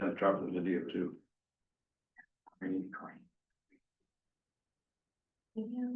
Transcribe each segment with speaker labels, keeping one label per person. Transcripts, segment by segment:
Speaker 1: And drop the video too.
Speaker 2: Yeah.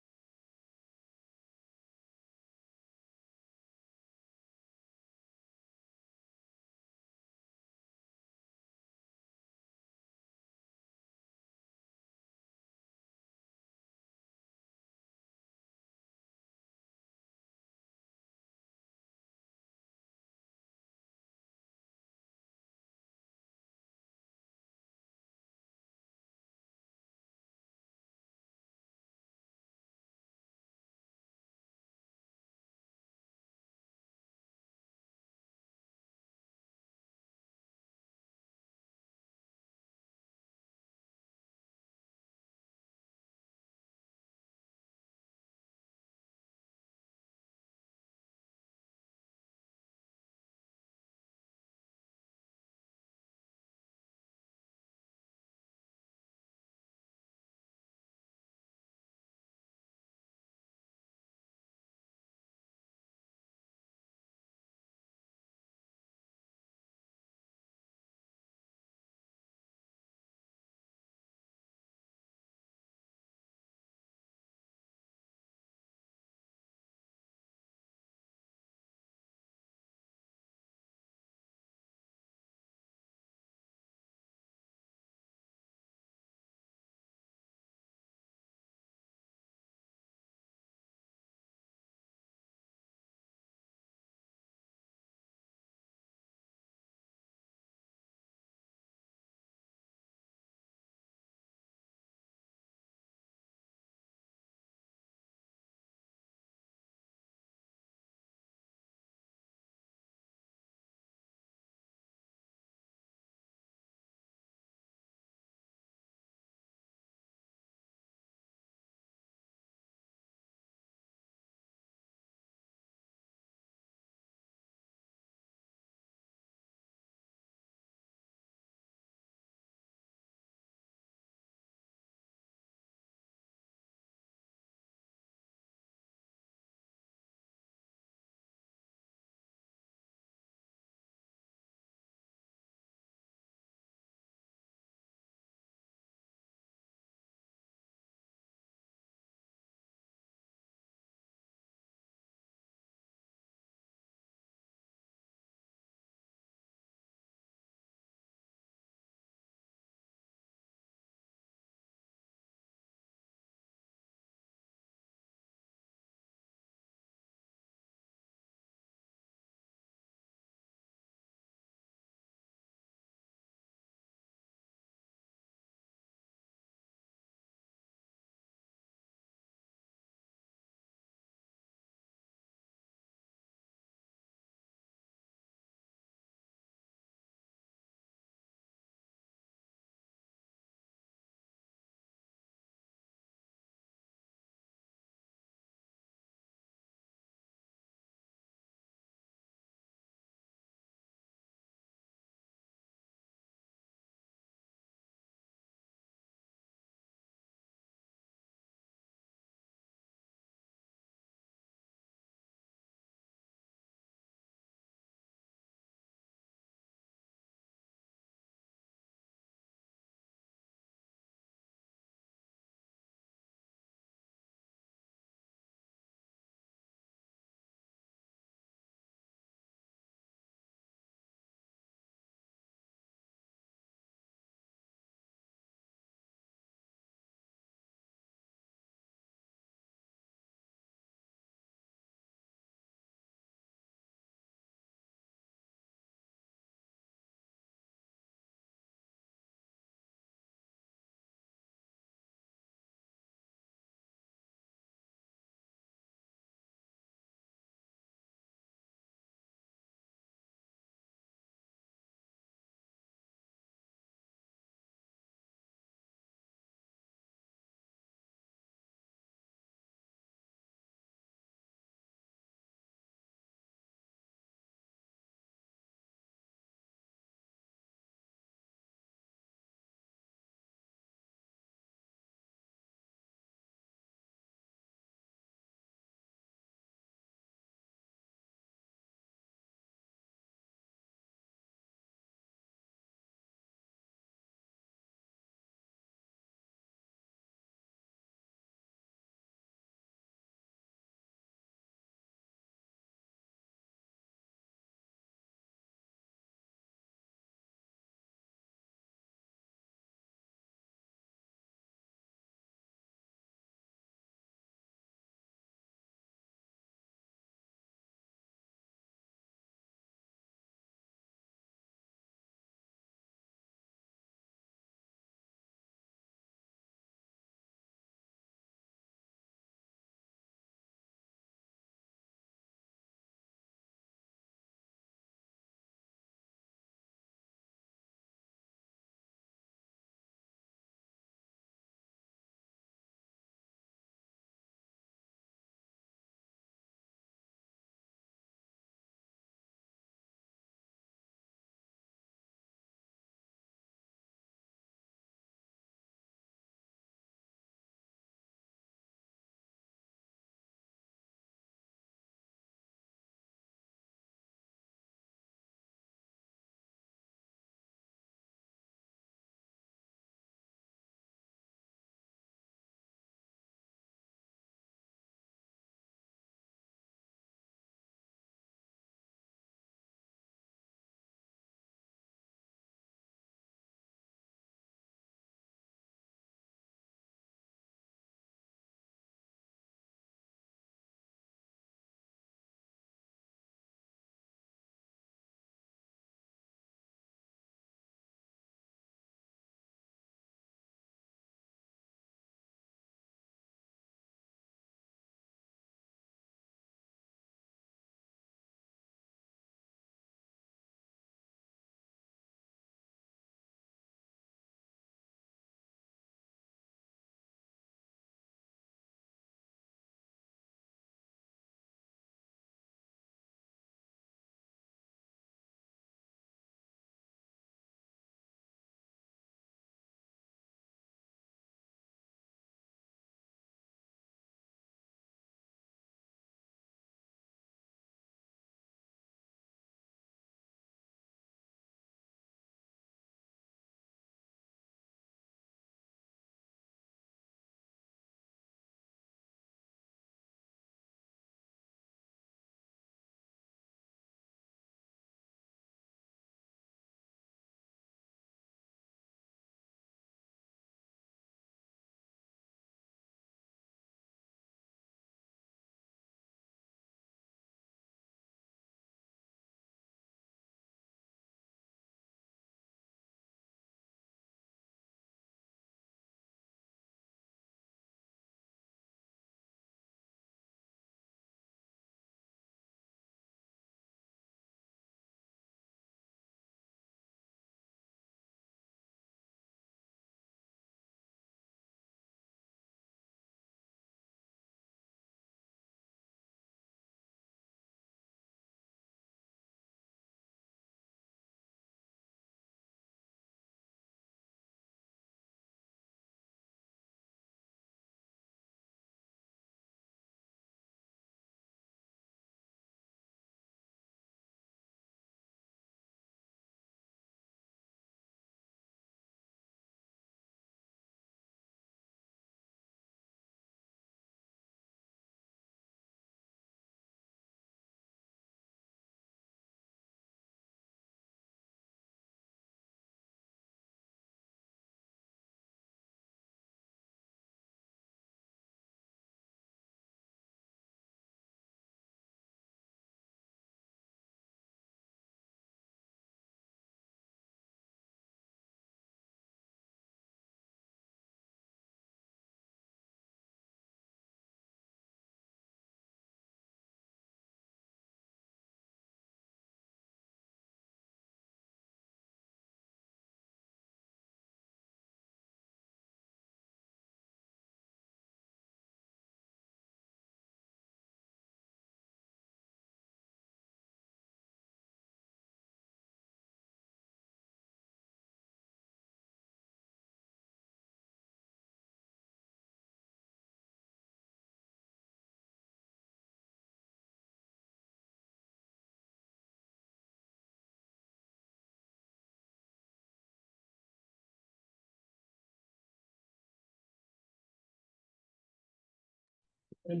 Speaker 1: Yes.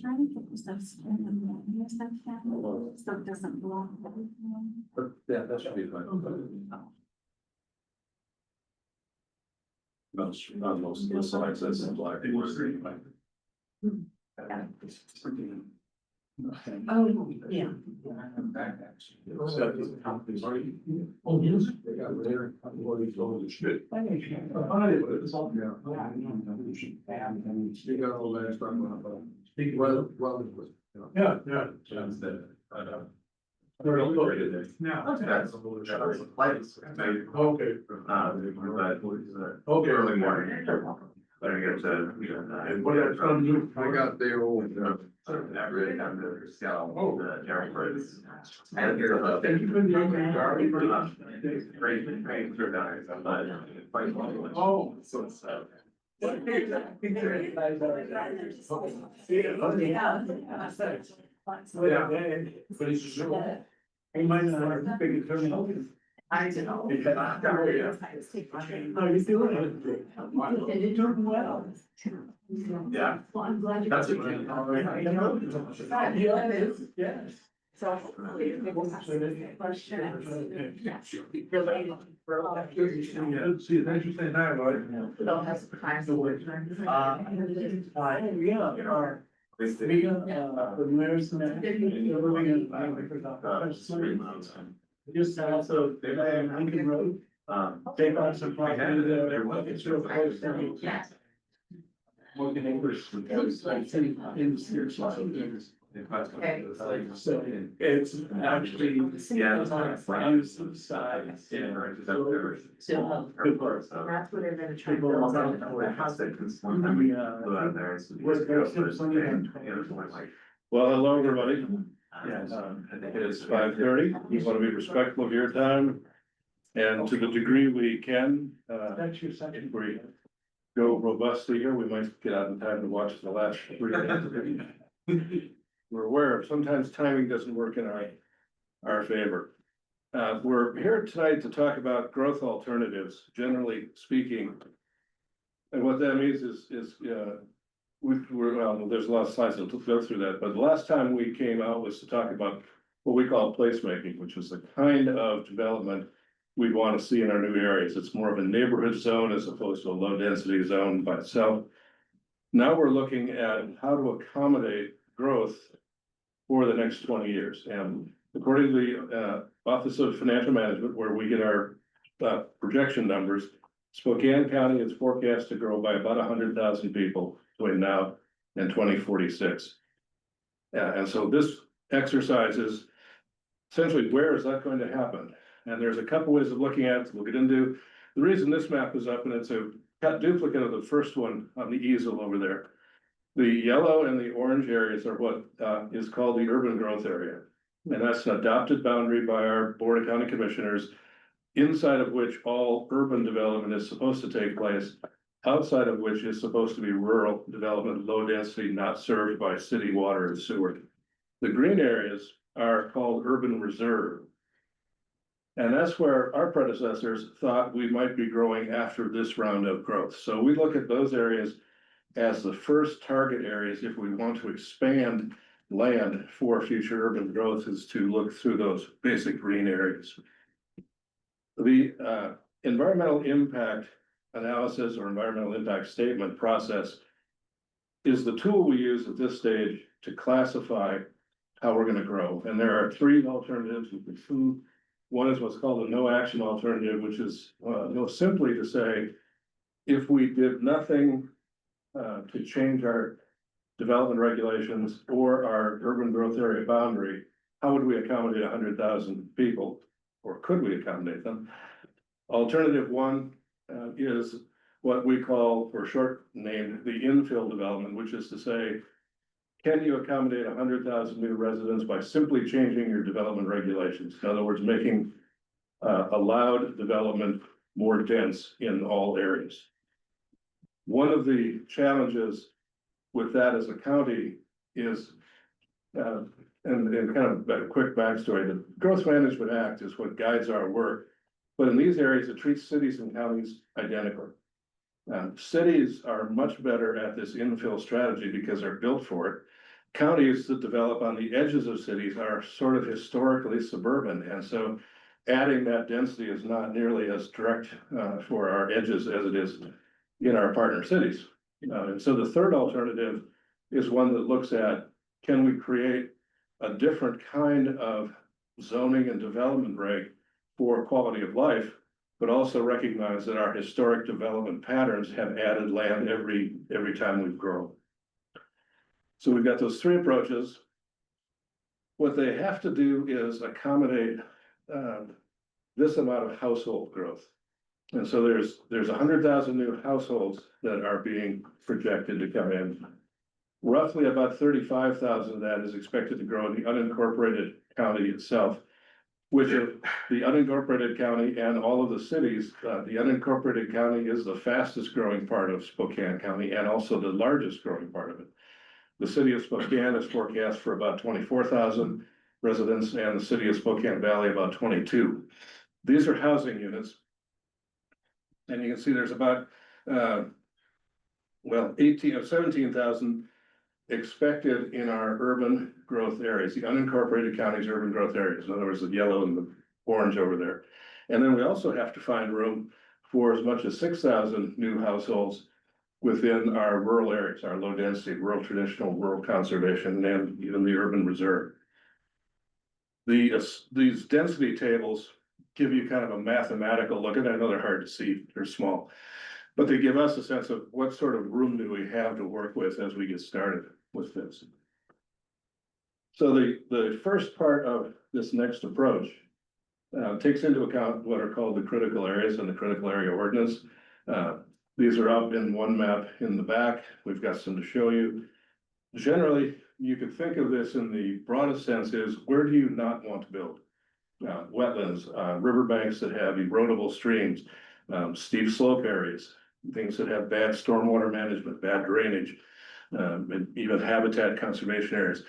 Speaker 1: Trying to put stuff stuff doesn't belong.
Speaker 2: Yeah, that should be fine. Most of the slides that's in black and white.
Speaker 1: Oh, yeah.
Speaker 2: Oh, yes. They got there. Shit. You got all that stuff. Yeah, yeah. Now. Okay. Okay. Early morning. Better get to. And what I found you. I got the old. That really kind of scale. Oh. The Gerald Fritz. And you've been doing garlic for that. Great, for that. Oh. So it's. Yeah, but it's true. He might not have a big turn.
Speaker 1: I don't know.
Speaker 2: No, you're doing it.
Speaker 1: You're doing well.
Speaker 2: Yeah.
Speaker 1: Well, I'm glad you're.
Speaker 2: That's it.
Speaker 1: Yeah, it is, yes. So hopefully it will answer this question. Related.
Speaker 2: Yeah, see, thanks for saying that, right?
Speaker 1: They'll have some time to work.
Speaker 3: The mayor's man, living in. Just also, Lincoln Road, they bought some property there, it's real close to me. Morgan English. In serious.
Speaker 1: Okay.
Speaker 3: So it's actually. On the side. Good part.
Speaker 1: That's what they're gonna try to build.
Speaker 2: Well, hello, everybody. It is 5:30. We want to be respectful of your time. And to the degree we can,
Speaker 3: That's your second.
Speaker 2: if we go robustly here, we might get out in time to watch the last 3 days. We're aware of sometimes timing doesn't work in our favor. We're here tonight to talk about growth alternatives, generally speaking. And what that means is, there's a lot of slides to go through that, but the last time we came out was to talk about what we call placemaking, which is the kind of development we want to see in our new areas. It's more of a neighborhood zone as opposed to a low density zone by itself. Now we're looking at how to accommodate growth for the next 20 years. And according to the Office of Financial Management, where we get our projection numbers, Spokane County is forecast to grow by about 100,000 people between now and 2046. And so this exercise is essentially, where is that going to happen? And there's a couple ways of looking at it we'll get into. The reason this map is up, and it's a cut duplicate of the first one on the easel over there. The yellow and the orange areas are what is called the urban growth area. And that's an adopted boundary by our Board of County Commissioners, inside of which all urban development is supposed to take place, outside of which is supposed to be rural development, low density, not served by city water and sewer. The green areas are called urban reserve. And that's where our predecessors thought we might be growing after this round of growth. So we look at those areas as the first target areas if we want to expand land for future urban growth, is to look through those basic green areas. The environmental impact analysis or environmental impact statement process is the tool we use at this stage to classify how we're going to grow. And there are 3 alternatives. We can One is what's called a no action alternative, which is, simply to say, if we did nothing to change our development regulations or our urban growth area boundary, how would we accommodate 100,000 people? Or could we accommodate them? Alternative one is what we call, for short named, the infill development, which is to say, can you accommodate 100,000 new residents by simply changing your development regulations? In other words, making allowed development more dense in all areas. One of the challenges with that as a county is, and kind of a quick backstory, the Growth Management Act is what guides our work. But in these areas, it treats cities and counties identically. Cities are much better at this infill strategy because they're built for it. Counties that develop on the edges of cities are sort of historically suburban, and so adding that density is not nearly as direct for our edges as it is in our partner cities. And so the third alternative is one that looks at, can we create a different kind of zoning and development reg for quality of life, but also recognize that our historic development patterns have added land every time we've grown. So we've got those three approaches. What they have to do is accommodate this amount of household growth. And so there's 100,000 new households that are being projected to come in. Roughly about 35,000 of that is expected to grow in the unincorporated county itself, which is the unincorporated county and all of the cities. The unincorporated county is the fastest growing part of Spokane County and also the largest growing part of it. The city of Spokane is forecast for about 24,000 residents, and the city of Spokane Valley about 22. These are housing units. And you can see there's about, 17,000 expected in our urban growth areas, the unincorporated counties urban growth areas. In other words, the yellow and the orange over there. And then we also have to find room for as much as 6,000 new households within our rural areas, our low density, rural traditional, rural conservation, and even the urban reserve. These density tables give you kind of a mathematical look, and I know they're hard to see, they're small, but they give us a sense of what sort of room do we have to work with as we get started with this. So the first part of this next approach takes into account what are called the critical areas and the critical area ordinance. These are up in one map in the back. We've got some to show you. Generally, you could think of this in the broadest sense is, where do you not want to build? Wetlands, riverbanks that have erodible streams, steep slope areas, things that have bad stormwater management, bad drainage, and even habitat conservation areas.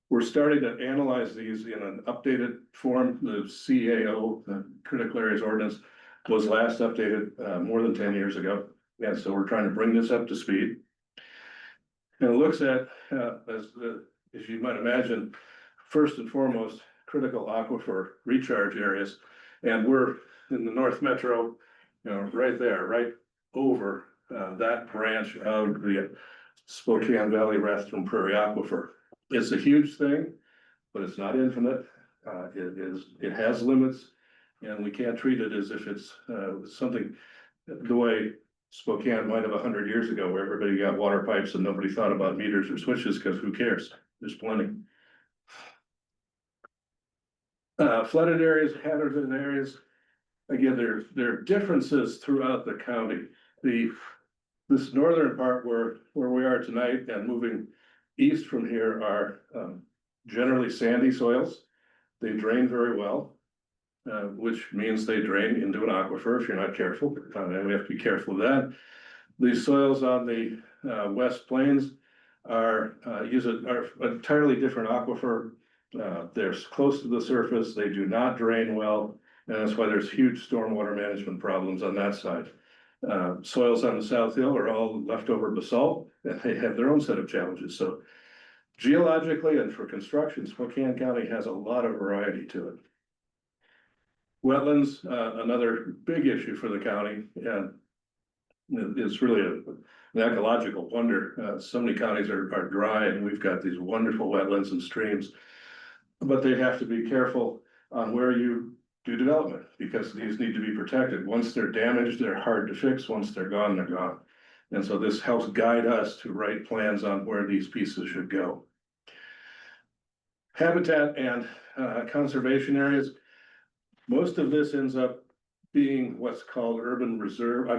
Speaker 2: We're starting to analyze these in an updated form. The CAO, the Critical Areas Ordinance, was last updated more than 10 years ago. And so we're trying to bring this up to speed. And it looks at, as you might imagine, first and foremost, critical aquifer recharge areas. And we're in the North Metro, right there, right over that branch of the Spokane Valley Rathdrum Prairie Aquifer. It's a huge thing, but it's not infinite. It has limits, and we can't treat it as if it's something the way Spokane might have 100 years ago, where everybody got water pipes and nobody thought about meters or switches, because who cares? There's plenty. Flooded areas, hazardous areas. Again, there are differences throughout the county. This northern part where we are tonight and moving east from here are generally sandy soils. They drain very well, which means they drain into an aquifer if you're not careful. And we have to be careful of that. These soils on the West Plains are an entirely different aquifer. They're close to the surface. They do not drain well. And that's why there's huge stormwater management problems on that side. Soils on the South Hill are all leftover basalt, and they have their own set of challenges. So geologically and for construction, Spokane County has a lot of variety to it. Wetlands, another big issue for the county, and it's really an ecological wonder. So many counties are dry, and we've got these wonderful wetlands and streams, but they have to be careful on where you do development, because these need to be protected. Once they're damaged, they're hard to fix. Once they're gone, they're gone. And so this helps guide us to write plans on where these pieces should go. Habitat and conservation areas. Most of this ends up being what's called urban reserve,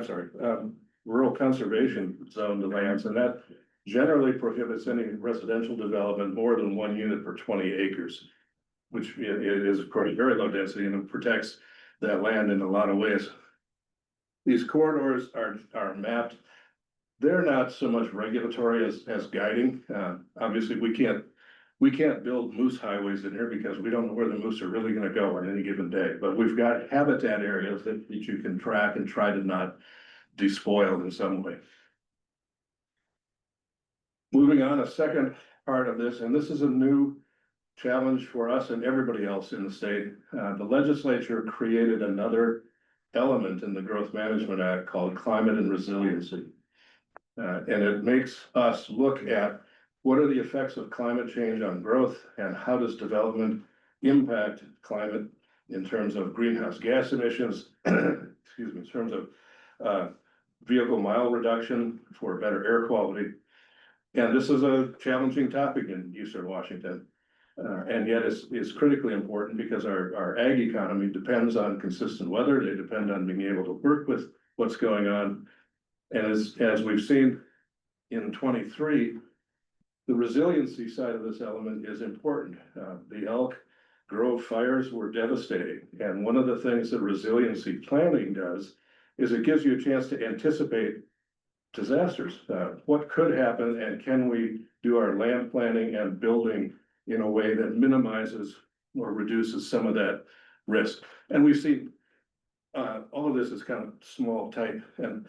Speaker 2: rural conservation zone lands, and that generally prohibits any residential development more than 1 unit per 20 acres, which it is, of course, very low density, and it protects that land in a lot of ways. These corridors are mapped. They're not so much regulatory as guiding. Obviously, we can't build moose highways in here because we don't know where the moose are really gonna go on any given day. But we've got habitat areas that you can track and try to not despoil in some way. Moving on, a second part of this, and this is a new challenge for us and everybody else in the state. The legislature created another element in the Growth Management Act called climate and resiliency. And it makes us look at what are the effects of climate change on growth, and how does development impact climate in terms of greenhouse gas emissions, excuse me, in terms of vehicle mile reduction for better air quality. And this is a challenging topic in Eastern Washington. And yet it's critically important because our ag economy depends on consistent weather. They depend on being able to work with what's going on. And as we've seen in 23, the resiliency side of this element is important. The Elk Grove fires were devastating. And one of the things that resiliency planning does is it gives you a chance to anticipate disasters. What could happen, and can we do our land planning and building in a way that minimizes or reduces some of that risk? And we've seen all of this is kind of small type. And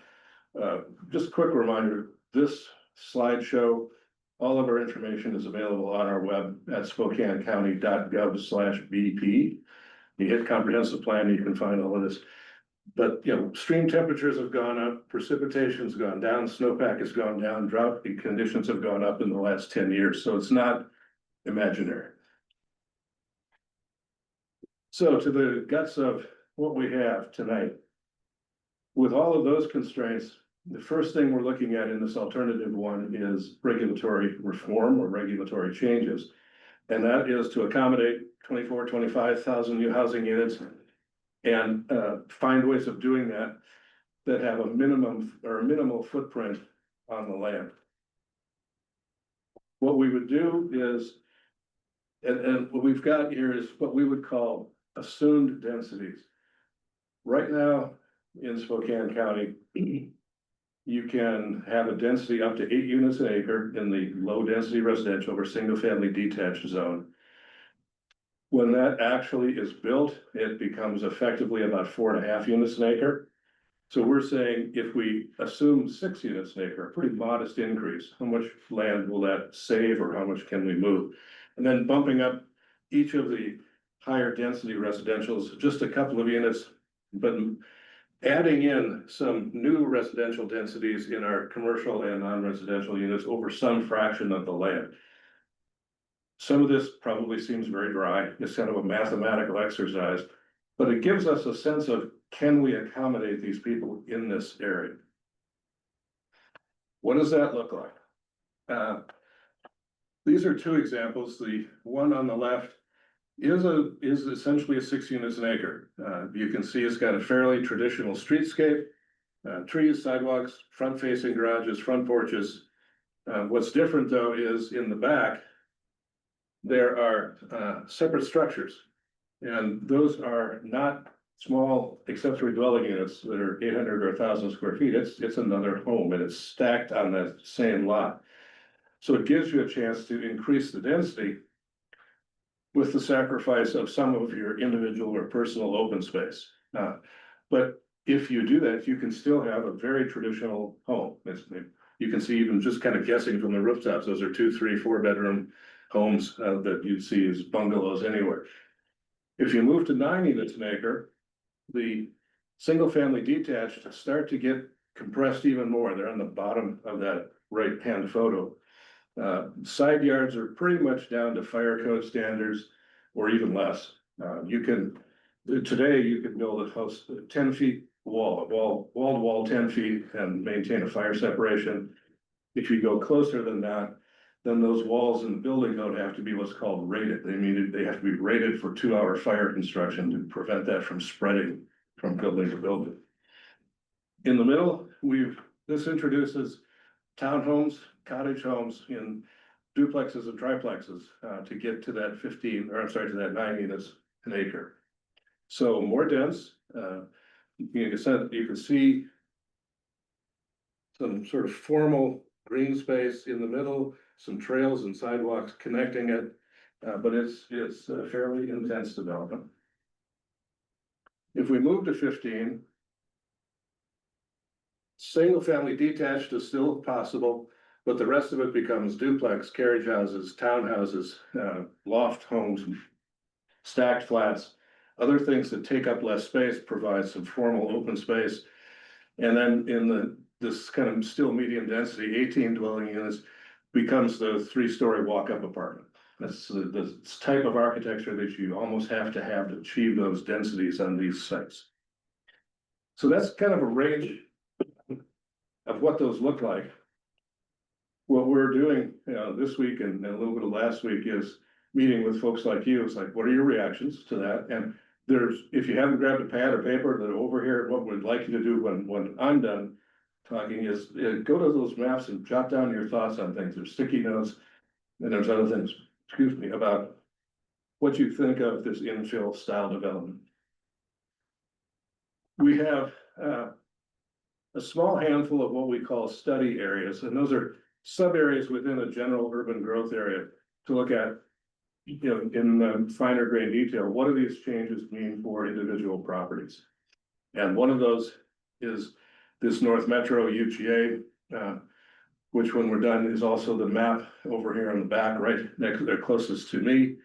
Speaker 2: just a quick reminder, this slideshow, all of our information is available on our web at spokanecounty.gov/BP. You hit comprehensive plan, you can find all of this. But, you know, stream temperatures have gone up, precipitation's gone down, snowpack has gone down, drought conditions have gone up in the last 10 years. So it's not imaginary. So to the guts of what we have tonight. With all of those constraints, the first thing we're looking at in this alternative one is regulatory reform or regulatory changes. And that is to accommodate 25,000 new housing units and find ways of doing that that have a minimum or a minimal footprint on the land. What we would do is, and what we've got here is what we would call assumed densities. Right now in Spokane County, you can have a density up to 8 units an acre in the low density residential or single family detached zone. When that actually is built, it becomes effectively about 4.5 units an acre. So we're saying if we assume 6 units an acre, a pretty modest increase, how much land will that save, or how much can we move? And then bumping up each of the higher density residentials, just a couple of units, but adding in some new residential densities in our commercial and non-residential units over some fraction of the land. Some of this probably seems very dry. It's kind of a mathematical exercise, but it gives us a sense of, can we accommodate these people in this area? What does that look like? These are two examples. The one on the left is essentially a 6 units an acre. You can see it's got a fairly traditional streetscape, trees, sidewalks, front facing garages, front porches. What's different though is in the back, there are separate structures, and those are not small accessory dwelling units that are 800 or 1,000 square feet. It's another home, and it's stacked on that same lot. So it gives you a chance to increase the density with the sacrifice of some of your individual or personal open space. But if you do that, you can still have a very traditional home. You can see, even just kind of guessing from the rooftops, those are 2, 3, 4 bedroom homes that you'd see as bungalows anywhere. If you move to 9 units an acre, the single family detached start to get compressed even more. They're on the bottom of that right hand photo. Side yards are pretty much down to fire code standards or even less. You can Today, you could build a house 10 feet wall to wall 10 feet and maintain a fire separation. If you go closer than that, then those walls in the building code have to be what's called rated. They have to be rated for 2-hour fire construction to prevent that from spreading from building to building. In the middle, this introduces townhomes, cottage homes in duplexes and triplexes to get to that to that 9 units an acre. So more dense, you can see some sort of formal green space in the middle, some trails and sidewalks connecting it, but it's a fairly intense development. If we move to 15, single family detached is still possible, but the rest of it becomes duplex, carriage houses, townhouses, loft homes, stacked flats, other things that take up less space, provide some formal open space. And then in this kind of still medium density, 18 dwelling units becomes the 3-story walk-up apartment. That's the type of architecture that you almost have to achieve those densities on these sites. So that's kind of a range of what those look like. What we're doing, this week and a little bit of last week is meeting with folks like you. It's like, what are your reactions to that? And if you haven't grabbed a pad or paper, that over here, what we'd like you to do when I'm done talking is go to those maps and jot down your thoughts on things. There's sticky notes and there's other things, about what you think of this infill style development. We have a small handful of what we call study areas, and those are sub areas within a general urban growth area to look at, in finer grain detail, what do these changes mean for individual properties? And one of those is this North Metro UGA, which when we're done is also the map over here on the back, right next, they're closest to me.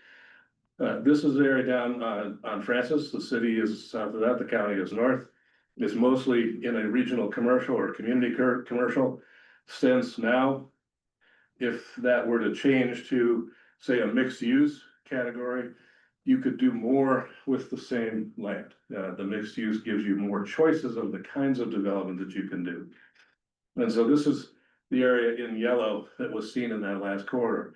Speaker 2: This is the area down on Francis. The city is south of that, the county is north. It's mostly in a regional commercial or community commercial sense now. If that were to change to, say, a mixed use category, you could do more with the same land. The mixed use gives you more choices of the kinds of development that you can do. And so this is the area in yellow that was seen in that last corridor.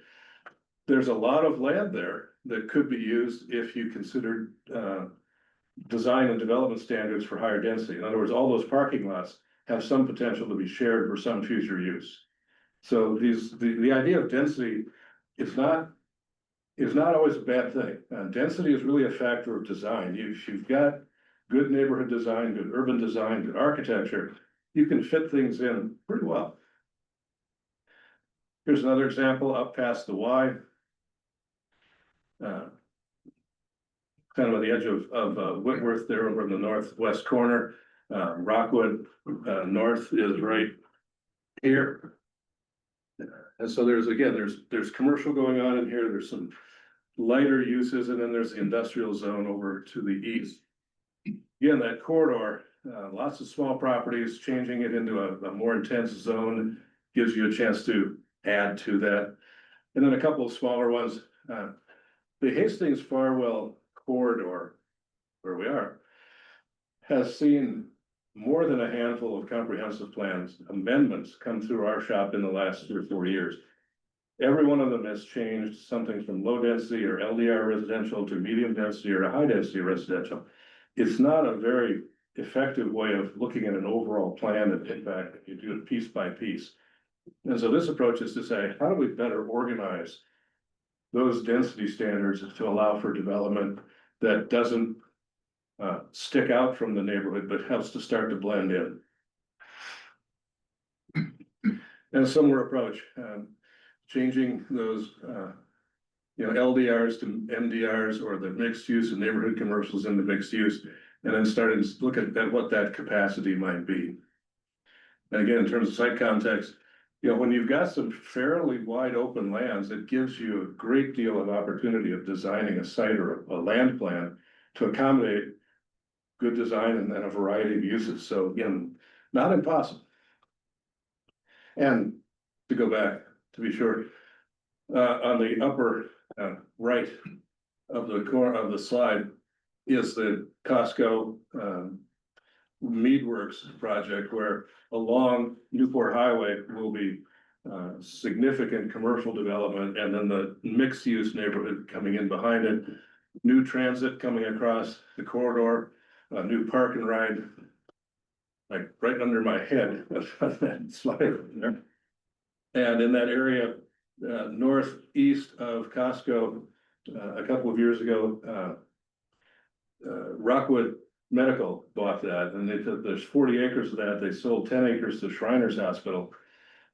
Speaker 2: There's a lot of land there that could be used if you considered design and development standards for higher density. In other words, all those parking lots have some potential to be shared for some future use. So the idea of density is not always a bad thing. Density is really a factor of design. If you've got good neighborhood design, good urban design, good architecture, you can fit things in pretty well. Here's another example up past the Y. Kind of on the edge of Whitworth there over in the northwest corner. Rockwood North is right here. And so there's commercial going on in here. There's some lighter uses, and then there's the industrial zone over to the east. Again, that corridor, lots of small properties, changing it into a more intense zone gives you a chance to add to that. And then a couple of smaller ones. The Hastings Farwell corridor, where we are, has seen more than a handful of comprehensive plans amendments come through our shop in the last 3 or 4 years. Every one of them has changed something from low density or LDR residential to medium density or high density residential. It's not a very effective way of looking at an overall plan and impact. You do it piece by piece. And so this approach is to say, how do we better organize those density standards to allow for development that doesn't stick out from the neighborhood, but helps to start to blend in. And a similar approach, changing those, LDRs to MDRs or the mixed use and neighborhood commercials into mixed use, and then starting to look at what that capacity might be. And again, in terms of site context, when you've got some fairly wide open lands, it gives you a great deal of opportunity of designing a site or a land plan to accommodate good design and then a variety of uses. So again, not impossible. And to go back, to be sure, on the upper right of the corner of the slide, is the Costco, Meadworks project, where along Newport Highway will be significant commercial development, and then the mixed-use neighborhood coming in behind it. New transit coming across the corridor, a new park and ride, like right under my head, that slide there. And in that area, northeast of Costco, a couple of years ago, Rockwood Medical bought that, and they took, there's 40 acres of that, they sold 10 acres to Shriners Hospital.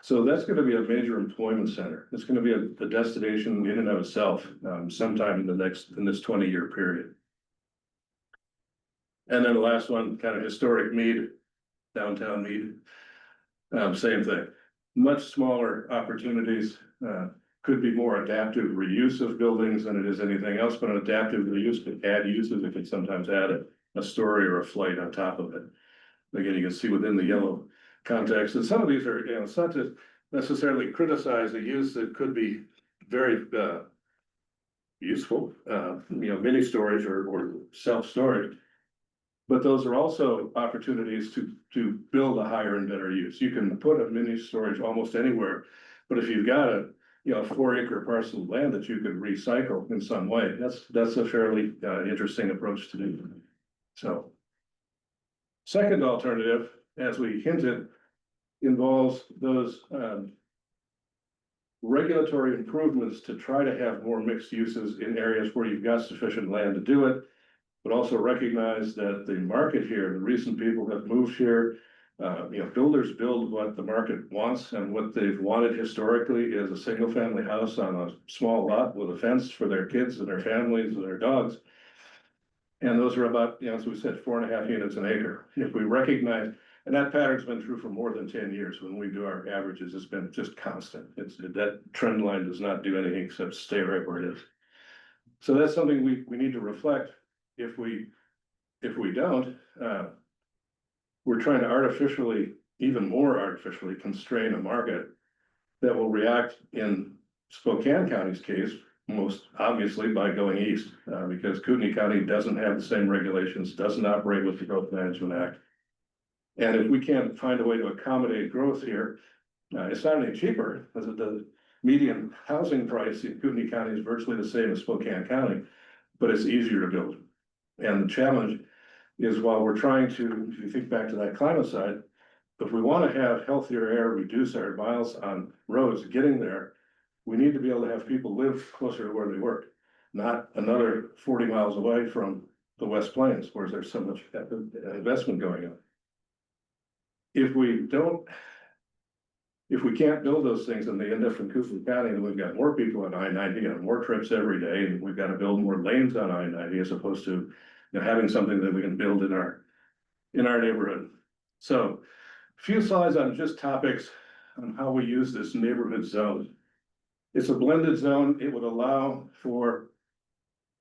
Speaker 2: So that's gonna be a major employment center. It's gonna be a destination in and of itself, sometime in this 20-year period. And then the last one, kind of historic Mead, downtown Mead. Same thing, much smaller opportunities, could be more adaptive reuse of buildings than it is anything else, but an adaptive reuse could add uses. It could sometimes add a story or a flight on top of it. Again, you can see within the yellow context, and some of these are, it's not to necessarily criticize a use that could be very useful, mini storage or self-storage. But those are also opportunities to build a higher and better use. You can put a mini storage almost anywhere, but if you've got a 4-acre parcel of land that you could recycle in some way, that's a fairly interesting approach to do. So, second alternative, as we hinted, involves those regulatory improvements to try to have more mixed uses in areas where you've got sufficient land to do it, but also recognize that the market here, the recent people have moved here, builders build what the market wants, and what they've wanted historically is a single family house on a small lot with a fence for their kids and their families and their dogs. And those are about, as we said, 4.5 units an acre. If we recognize, and that pattern's been true for more than 10 years, when we do our averages, it's been just constant. That trend line does not do anything except stay right where it is. So that's something we need to reflect. If we don't, we're trying to even more artificially constrain a market that will react in Spokane County's case, most obviously by going east, because Kootenai County doesn't have the same regulations, doesn't operate with the Growth Management Act. And if we can't find a way to accommodate growth here, it's not any cheaper, as the median housing price in Kootenai County is virtually the same as Spokane County, but it's easier to build. And the challenge is, while we're trying to, if you think back to that climate side, if we want to have healthier air, reduce our miles on roads getting there, we need to be able to have people live closer to where they work, not another 40 miles away from the West Plains, where there's so much investment going on. If we can't build those things and they end up in Kootenai County, then we've got more people on I-90 and more trips every day, and we've got to build more lanes on I-90 as opposed to having something that we can build in our neighborhood. So, a few slides on just topics on how we use this neighborhood zone. It's a blended zone. It would allow for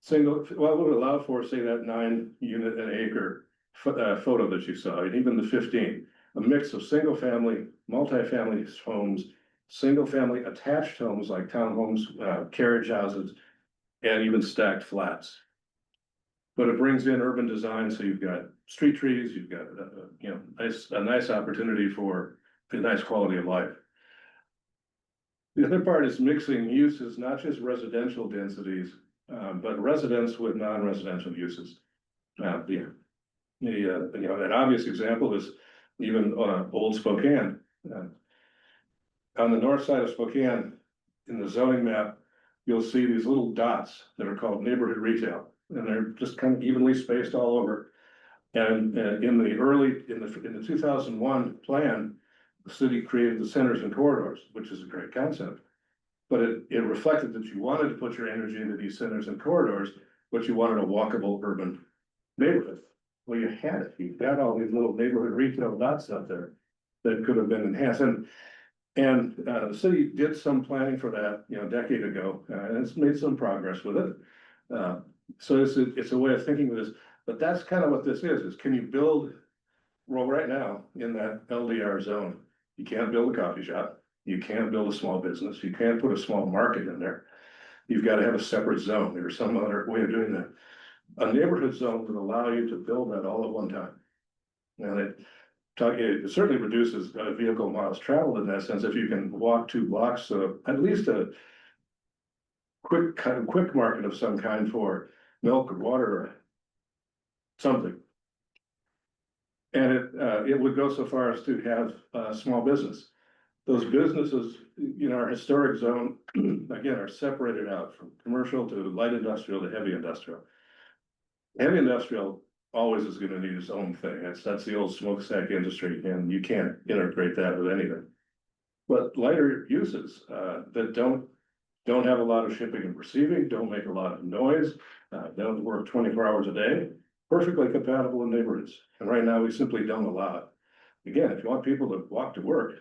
Speaker 2: say that 9 unit an acre photo that you saw, and even the 15. A mix of single family, multifamily homes, single family attached homes like townhomes, carriage houses, and even stacked flats. But it brings in urban design, so you've got street trees, you've got a nice opportunity for a nice quality of life. The other part is mixing uses, not just residential densities, but residents with non-residential uses. An obvious example is even old Spokane. On the north side of Spokane, in the zoning map, you'll see these little dots that are called neighborhood retail, and they're just kind of evenly spaced all over. And in the 2001 plan, the city created the centers and corridors, which is a great concept. But it reflected that you wanted to put your energy into these centers and corridors, but you wanted a walkable urban neighborhood. Well, you had it. You've got all these little neighborhood retail dots out there that could have been enhanced. And the city did some planning for that, a decade ago, and it's made some progress with it. So it's a way of thinking of this, but that's kind of what this is can you build, well, right now in that LDR zone, you can't build a coffee shop, you can't build a small business, you can't put a small market in there. You've got to have a separate zone or some other way of doing that. a neighborhood zone would allow you to build that all at one time. And it certainly reduces vehicle miles traveled in that sense, if you can walk 2 blocks, at least a quick market of some kind for milk or water or something. And it would go so far as to have small business. Those businesses, our historic zone, again, are separated out from commercial to light industrial to heavy industrial. Heavy industrial always is gonna need its own thing. That's the old smokestack industry, and you can't integrate that with anything. But lighter uses, that don't have a lot of shipping and receiving, don't make a lot of noise, don't work 24 hours a day, perfectly compatible in neighborhoods. And right now, we simply don't allow it. Again, if you want people to walk to work,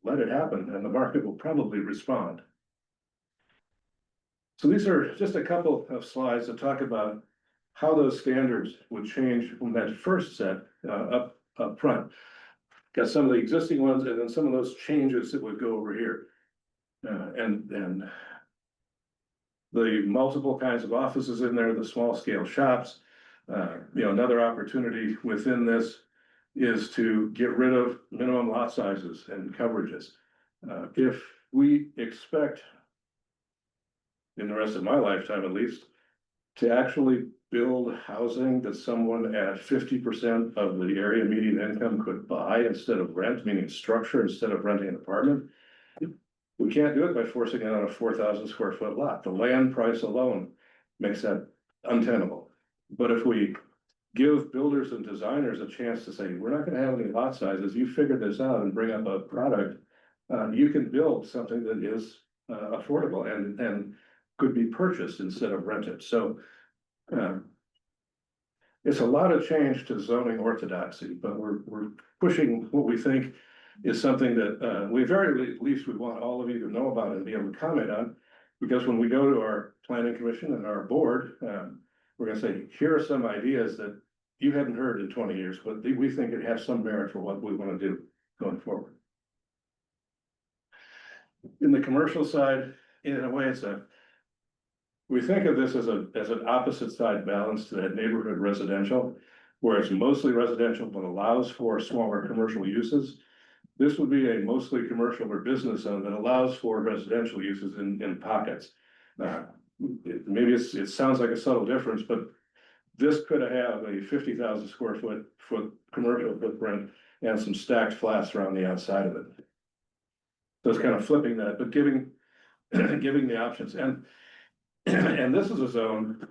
Speaker 2: let it happen, and the market will probably respond. So these are just a couple of slides that talk about how those standards would change from that first set up front. Got some of the existing ones, and then some of those changes that would go over here. And the multiple kinds of offices in there, the small scale shops. Another opportunity within this is to get rid of minimum lot sizes and coverages. If we expect, in the rest of my lifetime at least, to actually build housing that someone at 50% of the area median income could buy instead of rent, meaning structure instead of renting an apartment, we can't do it by forcing it on a 4,000 square foot lot. The land price alone makes that untenable. But if we give builders and designers a chance to say, we're not gonna have any lot sizes, you figure this out and bring up a product, you can build something that is affordable and could be purchased instead of rented. So it's a lot of change to zoning orthodoxy, but we're pushing what we think is something that we very least would want all of you to know about and be able to comment on. Because when we go to our planning commission and our board, we're gonna say, here are some ideas that you haven't heard in 20 years, but we think it has some merit for what we want to do going forward. In the commercial side, in a way, we think of this as an opposite side balance to that neighborhood residential, where it's mostly residential but allows for smaller commercial uses. This would be a mostly commercial or business zone that allows for residential uses in pockets. Maybe it sounds like a subtle difference, but this could have a 50,000 square foot commercial footprint and some stacked flats around the outside of it. So it's kind of flipping that, but giving the options. And this is a zone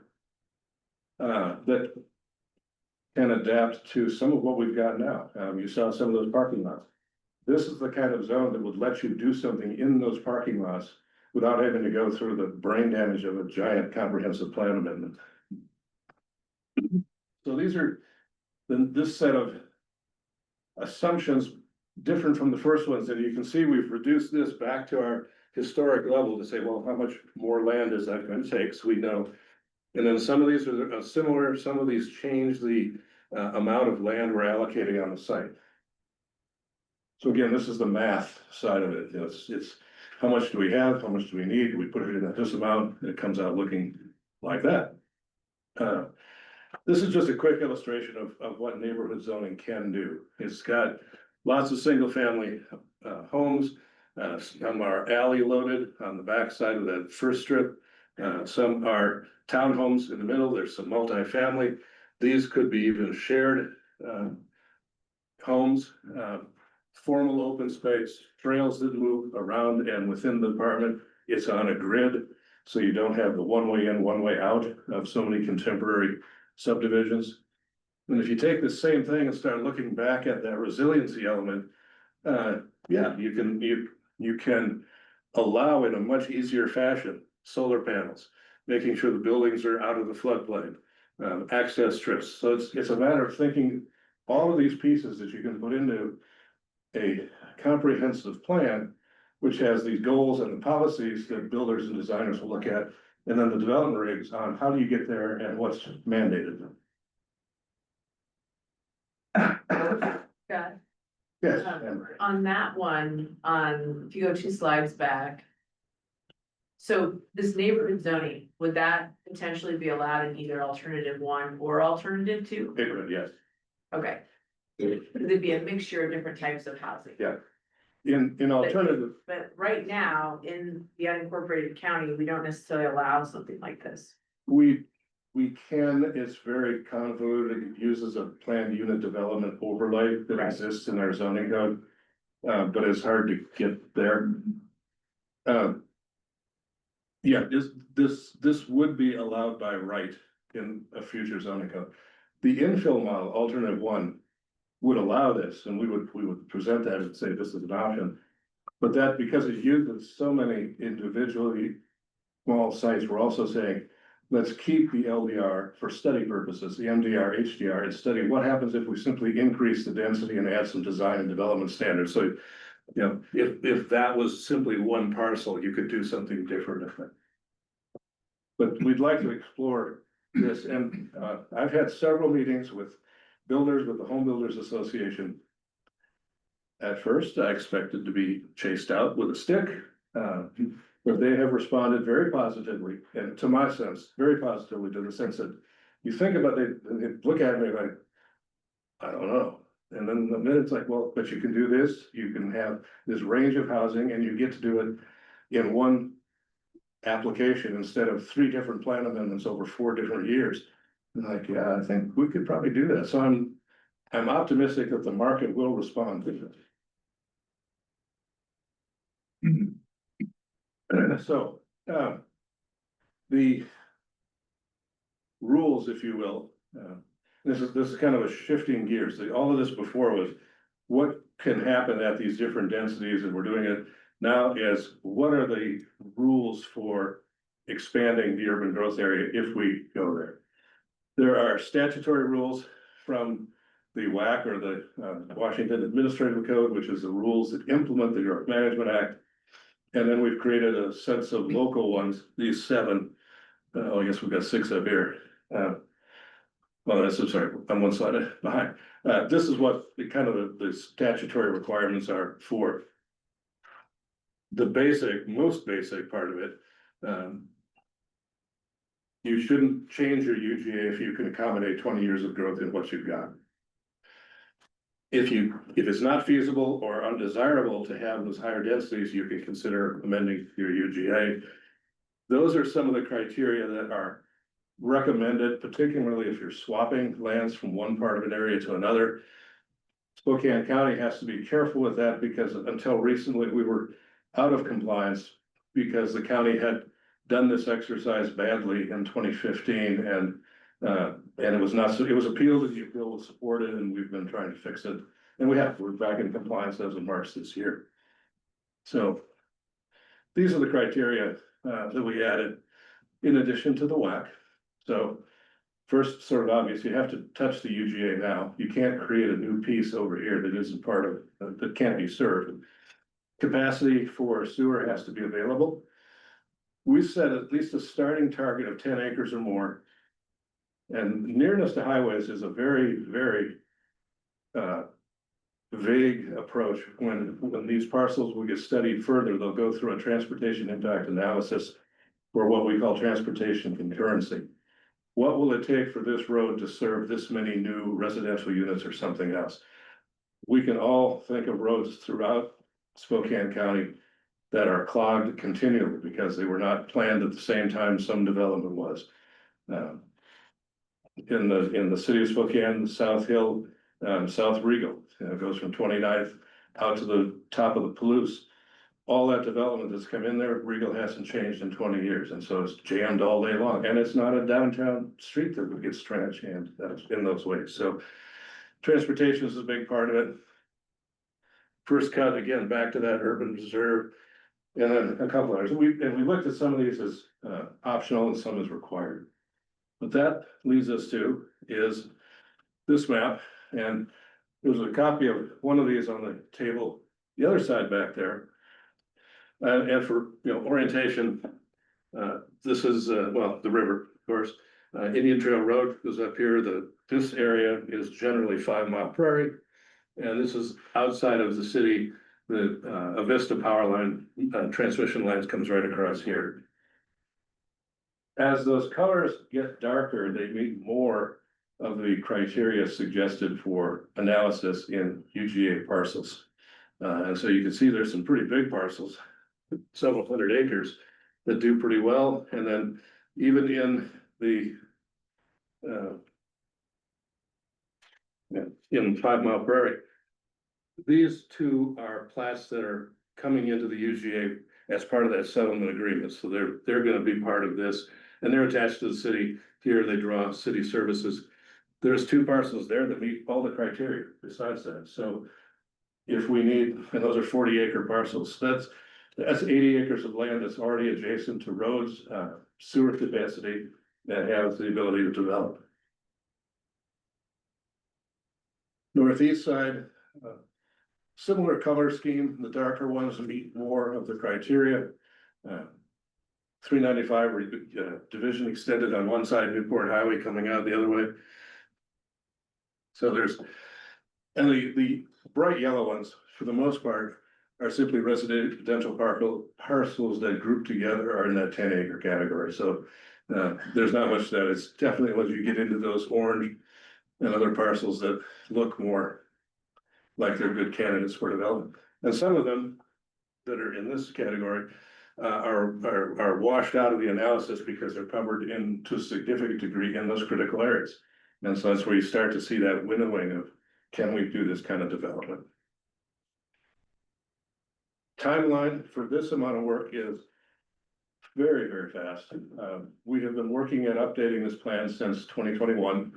Speaker 2: that can adapt to some of what we've got now. You saw some of those parking lots. This is the kind of zone that would let you do something in those parking lots without having to go through the brain damage of a giant comprehensive plan amendment. So these are this set of assumptions different from the first ones, and you can see we've reduced this back to our historic level to say, well, how much more land is that going to take? So we know. And then some of these are similar, some of these change the amount of land we're allocating on the site. So again, this is the math side of it. It's how much do we have? How much do we need? We put it in this amount, and it comes out looking like that. This is just a quick illustration of what neighborhood zoning can do. It's got lots of single family homes. Some are alley loaded on the back side of that first strip. Some are townhomes in the middle. There's some multifamily. These could be even shared homes, formal open space, trails that move around and within the apartment. It's on a grid, so you don't have the one way in, one way out of so many contemporary subdivisions. And if you take the same thing and start looking back at that resiliency element, yeah, you can allow in a much easier fashion solar panels, making sure the buildings are out of the floodplain, access strips. So it's a matter of thinking all of these pieces that you can put into a comprehensive plan, which has these goals and the policies that builders and designers will look at, and then the development regs on how do you get there and what's mandated.
Speaker 1: Got
Speaker 2: Yes, Amber.
Speaker 1: on that one, if you go 2 slides back. So this neighborhood zoning, would that potentially be allowed in either alternative one or alternative two?
Speaker 2: It would, yes.
Speaker 1: Okay. Could it be a mixture of different types of housing?
Speaker 2: Yeah. In alternative,
Speaker 1: But right now, in the unincorporated county, we don't necessarily allow something like this.
Speaker 2: we can, it's very convoluted. It uses a planned unit development overlay that
Speaker 1: Right.
Speaker 2: exists in our zoning code. But it's hard to get there. Yeah, this would be allowed by right in a future zoning code. The infill model, alternative one, would allow this, and we would present that and say this is an option. But that, because it uses so many individually small sites, we're also saying, let's keep the LDR for study purposes, the MDR, HDR, and study what happens if we simply increase the density and add some design and development standards. So, you know, if that was simply one parcel, you could do something different. But we'd like to explore this, and I've had several meetings with builders, with the Home Builders Association. At first, I expected to be chased out with a stick, but they have responded very positively, and to my sense, very positively, to the sense that you think about it, they look at me like, I don't know. And then it's like, well, but you can do this, you can have this range of housing, and you get to do it in one application instead of 3 different plan amendments over 4 different years. And like, yeah, I think we could probably do that. So I'm optimistic that the market will respond to this. So, the rules, if you will, this is kind of a shifting gears. All of this before was what can happen at these different densities, and we're doing it now is what are the rules for expanding the urban growth area if we go there? There are statutory rules from the WAC, or the Washington Administrative Code, which is the rules that implement the Growth Management Act. And then we've created a sense of local ones, these 7. I guess we've got 6 up here. Well, I'm sorry, I'm one slide behind. This is what the kind of the statutory requirements are for the most basic part of it. You shouldn't change your UGA if you can accommodate 20 years of growth in what you've got. If it's not feasible or undesirable to have those higher densities, you can consider amending your UGA. Those are some of the criteria that are recommended, particularly if you're swapping lands from one part of an area to another. Spokane County has to be careful with that, because until recently we were out of compliance because the county had done this exercise badly in 2015, and it was not, it was appealed, and the appeal was supported, and we've been trying to fix it. And we're back in compliance as of March this year. So these are the criteria that we added in addition to the WAC. So first, sort of obvious, you have to touch the UGA now. You can't create a new piece over here that isn't part of, that can't be served. Capacity for sewer has to be available. We set at least a starting target of 10 acres or more. And nearness to highways is a very, very vague approach. When these parcels will get studied further, they'll go through a transportation impact analysis for what we call transportation concurrency. What will it take for this road to serve this many new residential units or something else? We can all think of roads throughout Spokane County that are clogged continually because they were not planned at the same time some development was. In the city of Spokane, South Hill, South Regal, goes from 29th out to the top of the Palouse. All that development that's come in there, Regal hasn't changed in 20 years, and so it's jammed all day long. And it's not a downtown street that gets tranched in those ways. So transportation is a big part of it. First cut, again, back to that urban reserve, and then a couple others. We looked at some of these as optional and some as required. What that leads us to is this map, and there's a copy of one of these on the table, the other side back there. And for orientation, this is well, the river, of course. Indian Trail Road goes up here. This area is generally 5 Mile Prairie, and this is outside of the city. The Avista power line, transmission lines comes right across here. As those colors get darker, they meet more of the criteria suggested for analysis in UGA parcels. And so you can see there's some pretty big parcels, several hundred acres, that do pretty well. And then even in the in 5 Mile Prairie, these two are plats that are coming into the UGA as part of that settlement agreement. So they're gonna be part of this, and they're attached to the city. Here they draw city services. There's 2 parcels there that meet all the criteria besides that. So if we need, and those are 40-acre parcels, that's 80 acres of land that's already adjacent to roads, sewer capacity, that has the ability to develop. Northeast side, similar color scheme, the darker ones meet more of the criteria. 395 division extended on one side, Newport Highway coming out the other way. So there's, and the bright yellow ones, for the most part, are simply residential parcels that group together are in that 10-acre category. So there's not much that. It's definitely once you get into those orange and other parcels that look more like they're good candidates for development. And some of them that are in this category are washed out of the analysis because they're covered in to a significant degree in those critical areas. And so that's where you start to see that winnowing of, can we do this kind of development? Timeline for this amount of work is very, very fast. We have been working at updating this plan since 2021,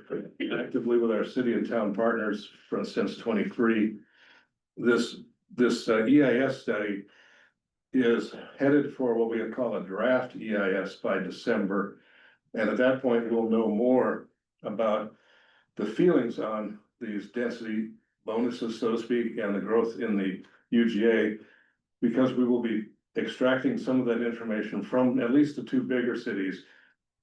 Speaker 2: actively with our city and town partners since 23. This EIS study is headed for what we call a draft EIS by December. And at that point, we'll know more about the feelings on these density bonuses, so to speak, and the growth in the UGA, because we will be extracting some of that information from at least the 2 bigger cities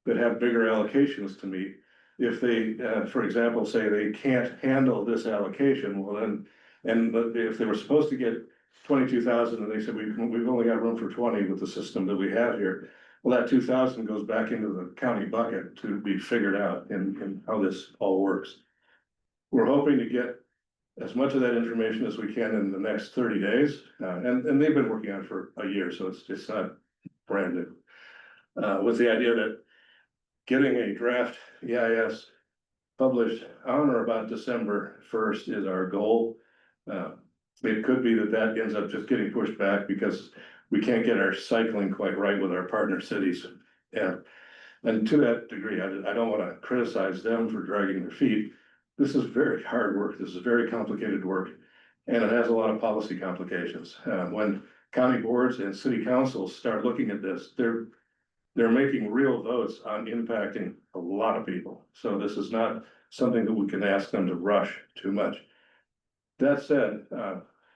Speaker 2: that have bigger allocations to meet. If they, for example, say they can't handle this allocation, well then, and if they were supposed to get 22,000 and they said we've only got room for 20 with the system that we have here, well, that 2,000 goes back into the county bucket to be figured out in how this all works. We're hoping to get as much of that information as we can in the next 30 days. And they've been working on it for a year, so it's not brand new. With the idea that getting a draft EIS published on or about December 1st is our goal. It could be that that ends up just getting pushed back because we can't get our cycling quite right with our partner cities. And to that degree, I don't want to criticize them for dragging their feet. This is very hard work. This is very complicated work, and it has a lot of policy complications. When county boards and city councils start looking at this, they're making real votes on impacting a lot of people. So this is not something that we can ask them to rush too much. That said,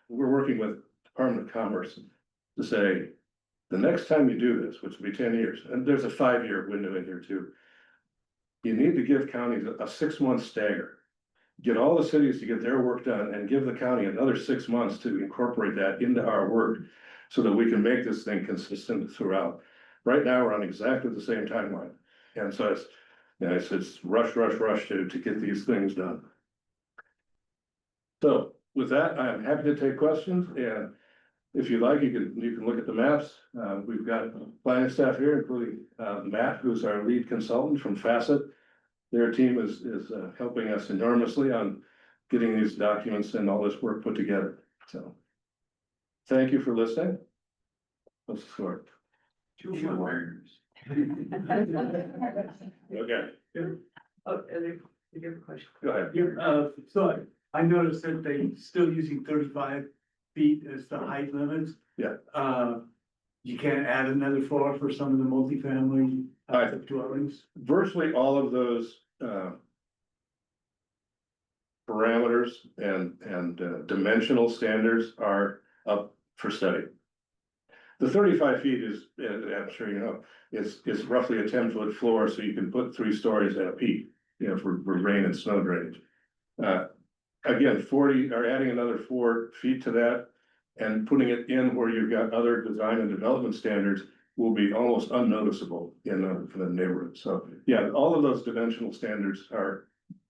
Speaker 2: we're working with Department of Commerce to say, the next time you do this, which will be 10 years, and there's a 5-year window in here too, you need to give counties a 6-month stagger. Get all the cities to get their work done and give the county another 6 months to incorporate that into our work so that we can make this thing consistent throughout. Right now, we're on exactly the same timeline. And so it's, you know, it's rush to get these things done. So with that, I'm happy to take questions, and if you like, you can look at the maps. We've got planning staff here, including Matt, who's our lead consultant from Facet. Their team is helping us enormously on getting these documents and all this work put together. So thank you for listening. Let's start.
Speaker 3: 2 words.
Speaker 2: Okay,
Speaker 1: Oh, did you have a question?
Speaker 2: go ahead.
Speaker 3: So I noticed that they still using 35 feet as the height limits.
Speaker 2: Yeah.
Speaker 3: You can't add another floor for some of the multifamily dwellings.
Speaker 2: Virtually all of those parameters and dimensional standards are up for study. The 35 feet is, I'm sure you know, it's roughly a 10-foot floor, so you can put 3 stories at a peak, you know, for rain and snow drainage. Again, 40 are adding another 4 feet to that and putting it in where you've got other design and development standards will be almost unnoticeable in the neighborhood. So, yeah, all of those dimensional standards are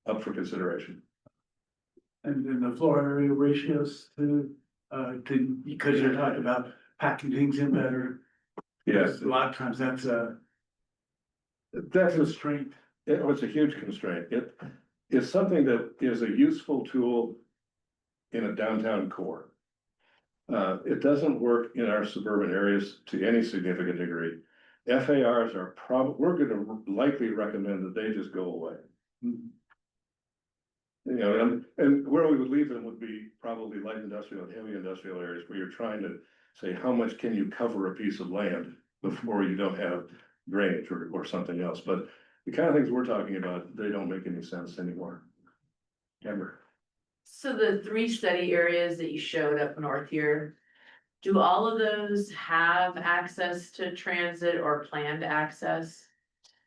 Speaker 2: up for consideration.
Speaker 3: And then the floor area ratios because you're talking about packing things in better.
Speaker 2: Yes,
Speaker 3: A lot of times that's a
Speaker 2: that's a
Speaker 3: constraint.
Speaker 2: It was a huge constraint. It is something that is a useful tool in a downtown core. It doesn't work in our suburban areas to any significant degree. FARs are we're gonna likely recommend that they just go away. You know, and where we would leave them would be probably light industrial and heavy industrial areas where you're trying to say, how much can you cover a piece of land before you don't have drainage or something else, but the kind of things we're talking about, they don't make any sense anymore. Amber.
Speaker 1: So the 3 study areas that you showed up north here, do all of those have access to transit or planned access?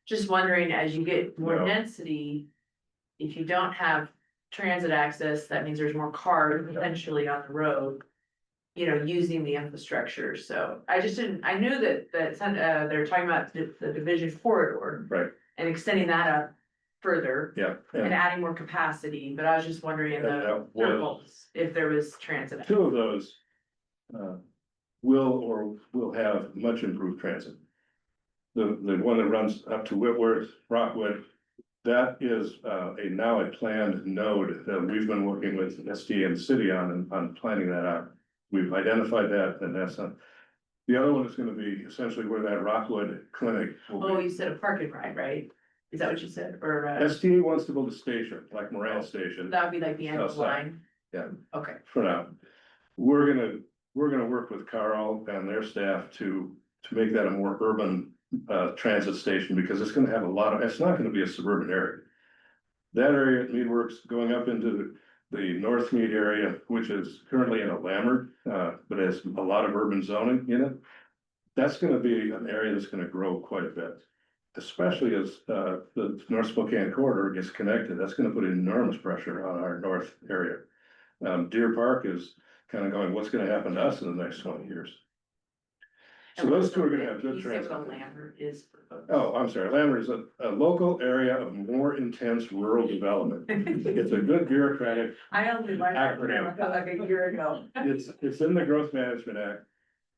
Speaker 1: Just wondering, as you get more
Speaker 2: No.
Speaker 1: density, if you don't have transit access, that means there's more cars potentially on the road, you know, using the infrastructure. So I just didn't, I knew that they're talking about the division corridor.
Speaker 2: Right.
Speaker 1: And extending that up further
Speaker 2: Yeah.
Speaker 1: and adding more capacity, but I was just wondering in the
Speaker 2: that was-
Speaker 1: circles, if there was transit.
Speaker 2: Two of those will have much improved transit. The one that runs up to Whitworth, Rockwood, that is now a planned node that we've been working with SDA and the city on planning that out. We've identified that, and that's the other one is gonna be essentially where that Rockwood clinic will
Speaker 1: Oh,
Speaker 2: be.
Speaker 1: you said a park and ride, right? Is that what you said, or,
Speaker 2: SDA wants to build a station, like Moran Station.
Speaker 1: that would be like the end of the
Speaker 2: Outside.
Speaker 1: line?
Speaker 2: Yeah.
Speaker 1: Okay,
Speaker 2: For now. We're gonna work with Carl and their staff to make that a more urban transit station, because it's gonna have it's not gonna be a suburban area. That area at Meadworks going up into the North Mead area, which is currently in a Lammert, but has a lot of urban zoning in it. That's gonna be an area that's gonna grow quite a bit. Especially as the North Spokane corridor gets connected, that's gonna put enormous pressure on our north area. Deer Park is kind of going, what's gonna happen to us in the next 20 years? So
Speaker 1: And
Speaker 2: those two are gonna have good
Speaker 1: you say what
Speaker 2: transit.
Speaker 1: a Lambert is.
Speaker 2: Oh, I'm sorry, Lammert is a local area of more intense rural development. It's a good bureaucratic,
Speaker 1: I only learned that
Speaker 2: Acronym.
Speaker 1: like a year ago.
Speaker 2: it's in the Growth Management Act.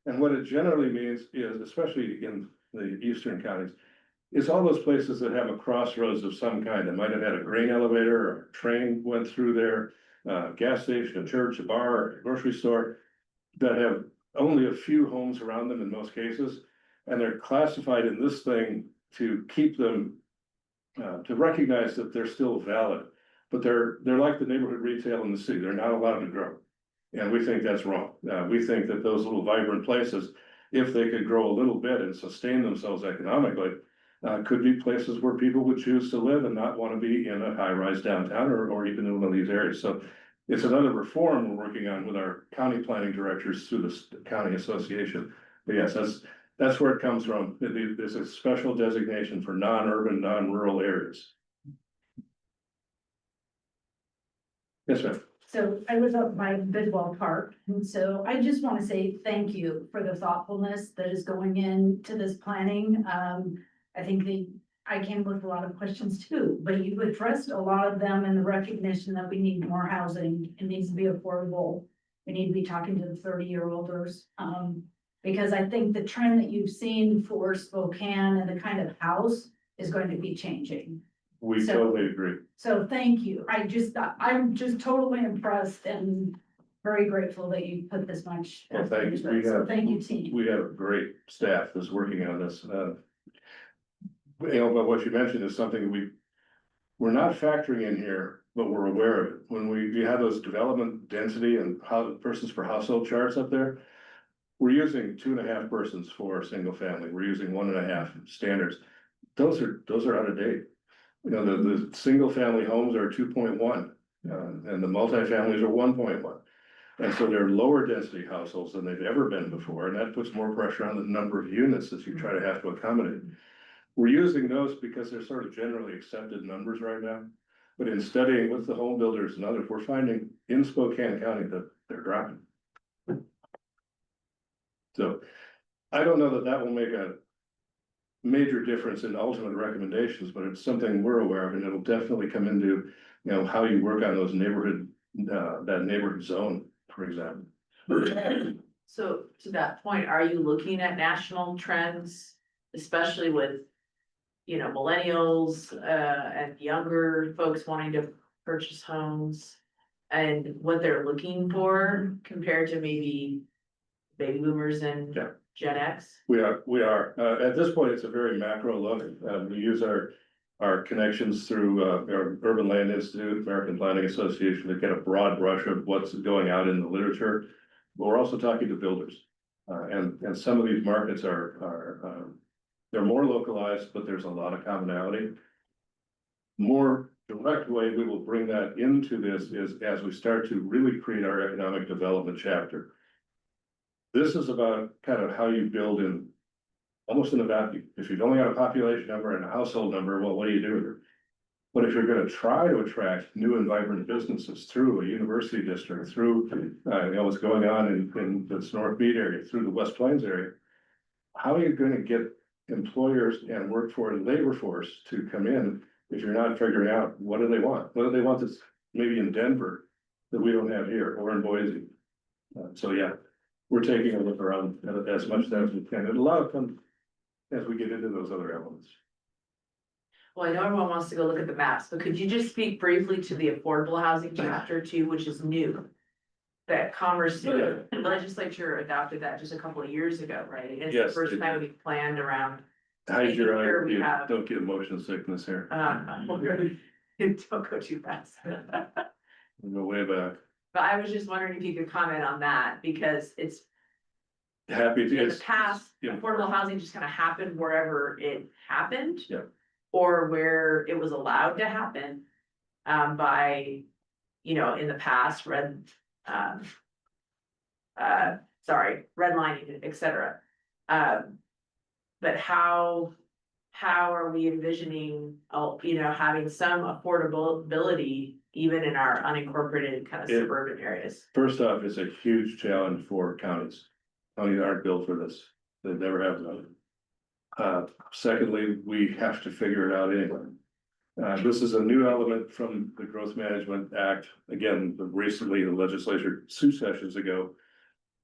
Speaker 2: And what it generally means is, especially in the eastern counties, it's all those places that have a crossroads of some kind. That might have had a grain elevator or a train went through there, gas station, a church, a bar, a grocery store, that have only a few homes around them in most cases. And they're classified in this thing to keep them, to recognize that they're still valid. But they're like the neighborhood retail in the city. They're not allowed to grow. And we think that's wrong. We think that those little vibrant places, if they could grow a little bit and sustain themselves economically, could be places where people would choose to live and not want to be in a high-rise downtown or even in one of these areas. So it's another reform we're working on with our county planning directors through the county association. But yes, that's where it comes from. There's a special designation for non-urban, non-rural areas. Yes, ma'am.
Speaker 4: So I live up by Bidwell Park, and so I just want to say thank you for the thoughtfulness that is going into this planning. I think I came with a lot of questions too, but you've addressed a lot of them in the recognition that we need more housing. It needs to be affordable. We need to be talking to the 30-year-olders. Because I think the trend that you've seen for Spokane and the kind of house is going to be changing.
Speaker 2: We
Speaker 4: So-
Speaker 2: totally agree.
Speaker 4: So thank you. I'm just totally impressed and very grateful that you put this much.
Speaker 2: Well,
Speaker 4: effort
Speaker 2: thank you.
Speaker 4: into
Speaker 2: We
Speaker 4: it. So
Speaker 2: have-
Speaker 4: thank you, team.
Speaker 2: We have a great staff that's working on this. But what you mentioned is something we're not factoring in here, but we're aware of it. When you have those development density and persons per household charts up there, we're using 2.5 persons for a single family. We're using 1.5 standards. Those are out of date. You know, the single family homes are 2.1, and the multifamilies are 1.1. And so they're lower density households than they've ever been before, and that puts more pressure on the number of units that you try to have to accommodate. We're using those because they're sort of generally accepted numbers right now. But in studying with the home builders and others, we're finding in Spokane County that they're dropping. So I don't know that that will make a major difference in ultimate recommendations, but it's something we're aware of, and it'll definitely come into, you know, how you work on those neighborhood, that neighborhood zone, for example.
Speaker 1: So to that point, are you looking at national trends, especially with, you know, millennials, and younger folks wanting to purchase homes? And what they're looking for compared to maybe baby boomers and
Speaker 2: Yeah.
Speaker 1: Gen X?
Speaker 2: We are, at this point, it's a very macro look, we use our connections through, our Urban Land Institute, American Planning Association, to get a broad brush of what's going out in the literature. But we're also talking to builders, and some of these markets are, they're more localized, but there's a lot of commonality. More direct way we will bring that into this is as we start to really create our economic development chapter. This is about kind of how you build in, almost in a vacuum. If you've only got a population number and a household number, well, what do you do with it? But if you're gonna try to attract new and vibrant businesses through a university district, through, you know, what's going on in this North Beach area, through the West Plains area, how are you gonna get employers and workforce, labor force to come in if you're not figuring out what do they want? What do they want that's maybe in Denver that we don't have here, or in Boise? So yeah, we're taking a look around at as much as we can, and a lot of them as we get into those other elements.
Speaker 1: Well, I know everyone wants to go look at the maps, but could you just speak briefly to the affordable housing chapter too, which is new? That Commerce legislature adopted that just a couple of years ago, right? And it's the
Speaker 2: Yes,
Speaker 1: first
Speaker 2: it
Speaker 1: time we planned around.
Speaker 2: Hide your
Speaker 1: Here
Speaker 2: eye,
Speaker 1: we
Speaker 2: you
Speaker 1: have-
Speaker 2: don't get motion sickness here,
Speaker 1: Don't go too fast.
Speaker 2: we go way back.
Speaker 1: But I was just wondering if you could comment on that, because it's,
Speaker 2: Happy to.
Speaker 1: in the past,
Speaker 2: yeah.
Speaker 1: affordable housing just kind of happened wherever it happened.
Speaker 2: Yeah.
Speaker 1: Or where it was allowed to happen, by, you know, in the past, redlining, et cetera. But how are we envisioning, you know, having some affordability even in our unincorporated kind of
Speaker 2: It-
Speaker 1: suburban areas?
Speaker 2: First off, it's a huge challenge for counties. Counties aren't built for this, they never have done. Secondly, we have to figure it out anyway. This is a new element from the Growth Management Act, again, recently the legislature 2 sessions ago.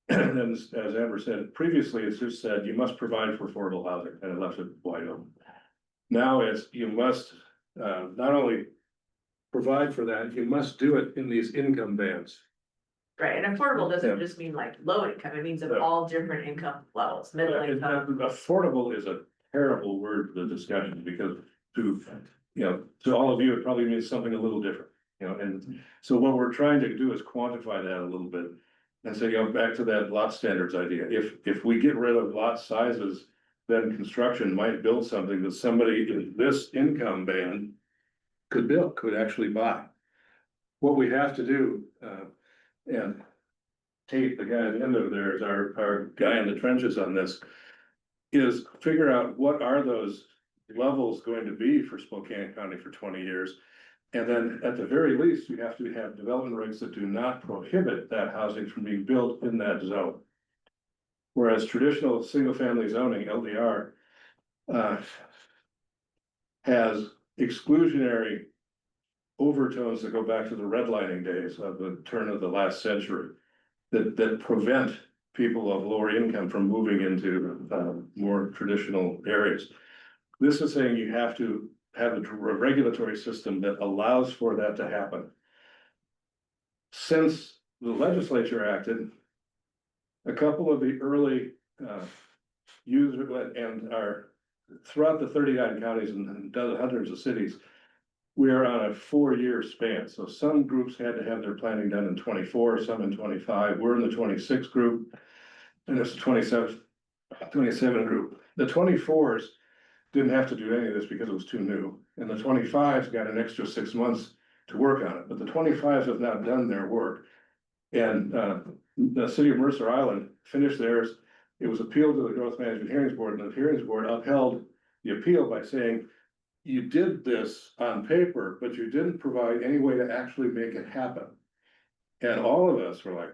Speaker 2: And then, as Amber said previously, it's just said you must provide for affordable housing, and it left it wide open. Now it's, you must, not only provide for that, you must do it in these income bands.
Speaker 1: Right, and affordable doesn't
Speaker 2: Yeah.
Speaker 1: just mean like low income, it means of
Speaker 2: Yeah.
Speaker 1: all different income levels, middle income.
Speaker 2: Affordable is a terrible word for the discussion, because to, you know, to all of you, it probably means something a little different, you know, and so what we're trying to do is quantify that a little bit. And so, you know, back to that lot standards idea, if we get rid of lot sizes, then construction might build something that somebody in this income band could actually buy. What we have to do, and Tate, the guy at the end of there is our guy in the trenches on this, is figure out what are those levels going to be for Spokane County for 20 years. And then at the very least, we have to have development regs that do not prohibit that housing from being built in that zone. Whereas traditional single-family zoning, LDR, has exclusionary overtones that go back to the redlining days of the turn of the last century, that prevent people of lower income from moving into more traditional areas. This is saying you have to have a regulatory system that allows for that to happen. Since the legislature acted, a couple of the early users and are throughout the 39 counties and hundreds of cities, we are on a 4-year span. So some groups had to have their planning done in 24, some in 25. We're in the 26 group, and there's a 27 group. The 24s didn't have to do any of this because it was too new, and the 25s got an extra 6 months to work on it, but the 25s have not done their work. And the city of Mercer Island finished theirs. It was appealed to the Growth Management Hearings Board, and the Hearings Board upheld the appeal by saying, you did this on paper, but you didn't provide any way to actually make it happen. And all of us were like,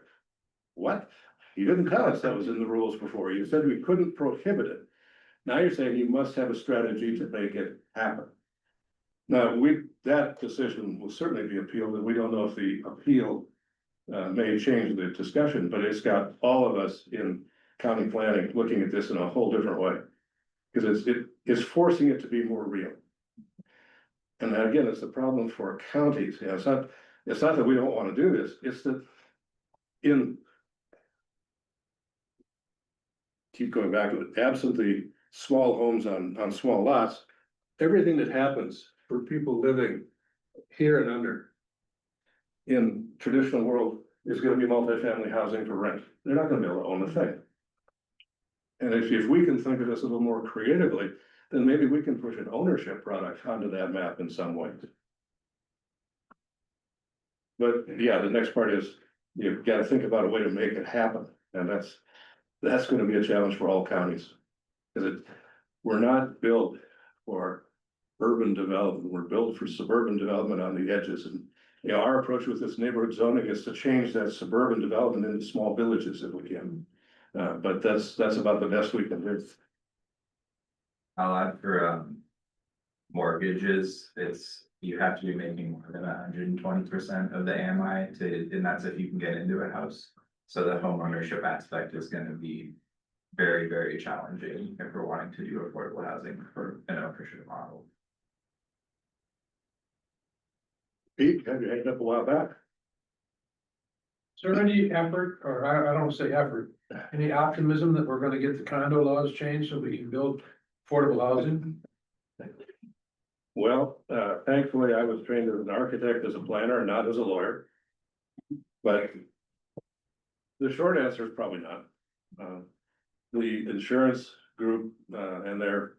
Speaker 2: what? You didn't tell us that was in the rules before. You said we couldn't prohibit it. Now you're saying you must have a strategy to make it happen. Now, that decision will certainly be appealed, and we don't know if the appeal may change the discussion, but it's got all of us in county planning looking at this in a whole different way. Because it's forcing it to be more real. And again, it's a problem for counties. You know, it's not that we don't want to do this, it's that keep going back to it, absent the small homes on small lots, everything that happens for people living here and under in traditional world is gonna be multifamily housing for rent. They're not gonna be able to own the thing. And if we can think of this a little more creatively, then maybe we can push an ownership product onto that map in some way. But yeah, the next part is, you've got to think about a way to make it happen, and that's gonna be a challenge for all counties. Because we're not built for urban development, we're built for suburban development on the edges. And you know, our approach with this neighborhood zoning is to change that suburban development into small villages if we can. But that's about the best we can do.
Speaker 5: I'll add for mortgages, you have to be making more than 120% of the AMI and that's if you can get into a house. So the home ownership aspect is gonna be very, very challenging if we're wanting to do affordable housing for an ownership model.
Speaker 2: Pete, had your hand up a while back.
Speaker 3: Is there any effort, or I don't say effort, any optimism that we're gonna get the condo laws changed so we can build affordable housing?
Speaker 2: Well, thankfully, I was trained as an architect, as a planner, and not as a lawyer. But the short answer is probably not. The insurance group and their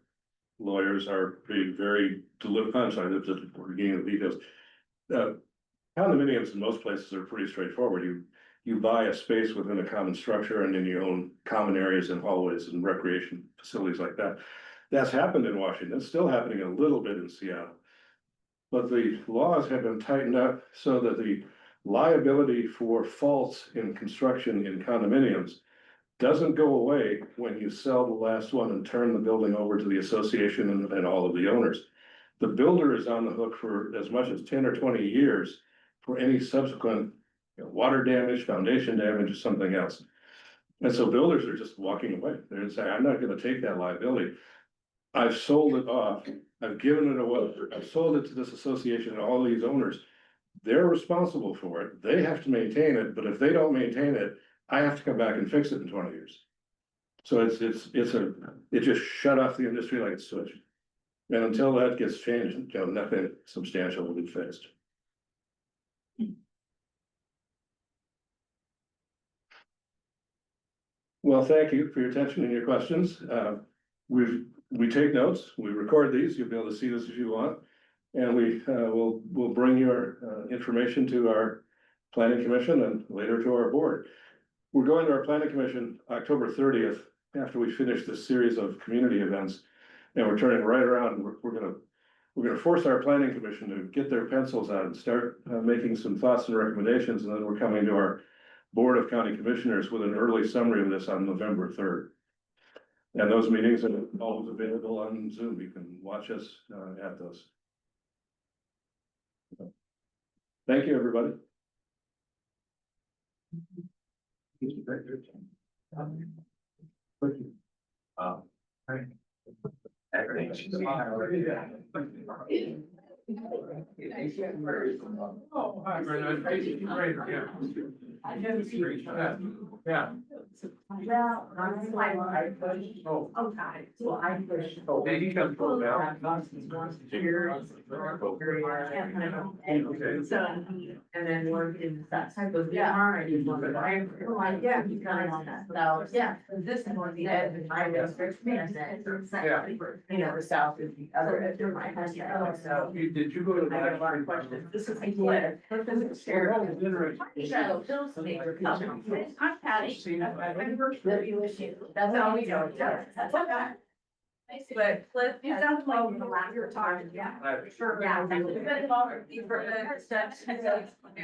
Speaker 2: lawyers are being very deliberate. I'm sorry, we're getting the details. Condominiums in most places are pretty straightforward. You buy a space within a common structure and then you own common areas and hallways and recreation facilities like that. That's happened in Washington. It's still happening a little bit in Seattle. But the laws have been tightened up so that the liability for faults in construction in condominiums doesn't go away when you sell the last one and turn the building over to the association and all of the owners. The builder is on the hook for as much as 10 or 20 years for any subsequent water damage, foundation damage, or something else. And so builders are just walking away. They're saying, I'm not gonna take that liability. I've sold it off, I've given it away, I've sold it to this association and all these owners. They're responsible for it, they have to maintain it, but if they don't maintain it, I have to come back and fix it in 20 years. So it just shut off the industry like a switch. And until that gets changed, nothing substantial will be fixed. Well, thank you for your attention and your questions. We take notes, we record these, you'll be able to see this if you want. And we'll bring your information to our planning commission and later to our board. We're going to our planning commission October 30th, after we finish this series of community events. And we're turning right around, we're gonna force our planning commission to get their pencils out and start making some thoughts and recommendations. And then we're coming to our Board of County Commissioners with an early summary of this on November 3rd. And those meetings are always available on Zoom. You can watch us at those. Thank you, everybody.
Speaker 3: Oh, hi, Brenda. Great, yeah. Yeah.
Speaker 6: Well, I'm like,
Speaker 3: Oh.
Speaker 6: okay, well, I pushed.
Speaker 3: Hey, you can pull it out. Okay.
Speaker 1: So, and then work in that type of.
Speaker 6: Yeah.
Speaker 1: Already.
Speaker 6: Yeah, you kind of, so, yeah, this is more the edge of my district,
Speaker 3: Yeah.
Speaker 1: You know, the south is the other edge of my house, so.
Speaker 3: Did you go to?
Speaker 1: I got a lot of questions. This is.
Speaker 6: I'm Patty. That's all we know. That's okay.
Speaker 1: But Cliff.
Speaker 6: You sound like the last time, yeah.
Speaker 3: Sure.
Speaker 6: Yeah.